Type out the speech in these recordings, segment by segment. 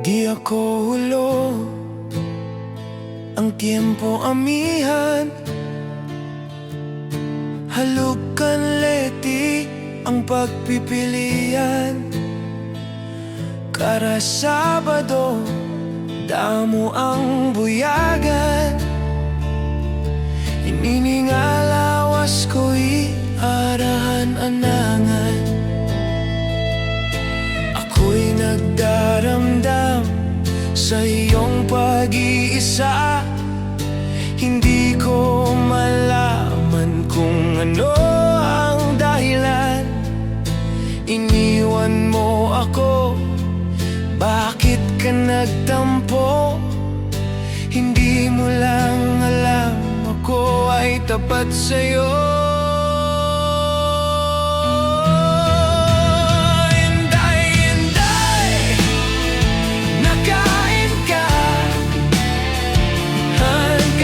Di ako hulo, ang tiempo amihan. Halukan leti ang pagpipilian. Kara Sabado, damo ang buyagan. Ininingalawas ko'y arahan anangan. Ako'y nagdaramdam sa iyong pag-iisa. Hindi ko malaman kung ano ang dahilan. Iniwan mo ako, bakit ka nagtampo? Hindi mo lang alam, ako ay tapat sa'yo.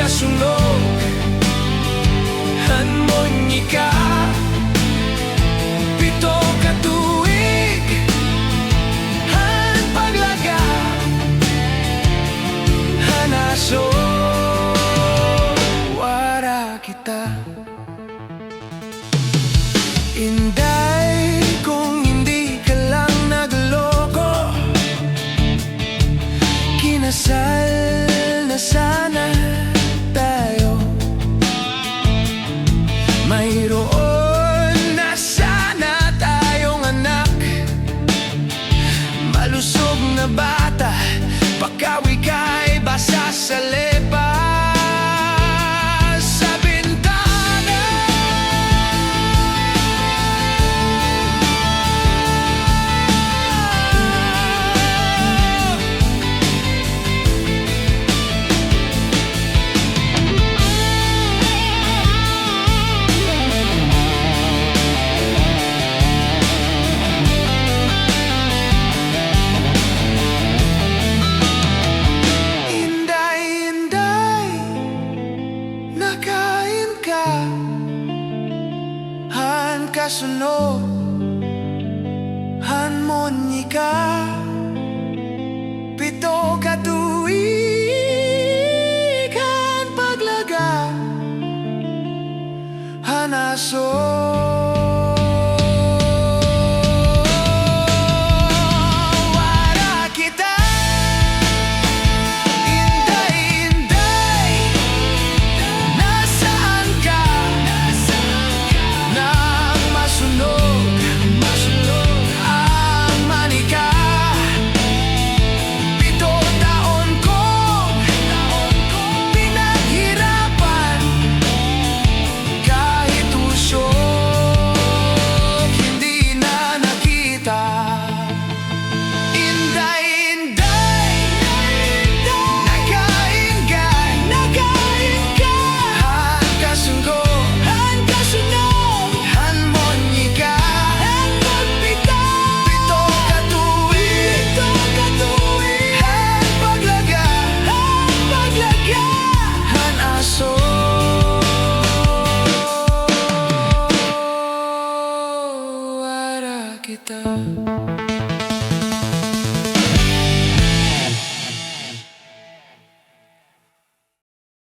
Sunog, harmonika, pito ka tuig, han paglaga, hanaso, wara kita. Inday, kung hindi ka lang nagloko, kinasal na sana tayo. Mayroon na sana tayong anak, malusog na bata, pagkawi ka'y basa sa lepa. Sa bintana kasunod,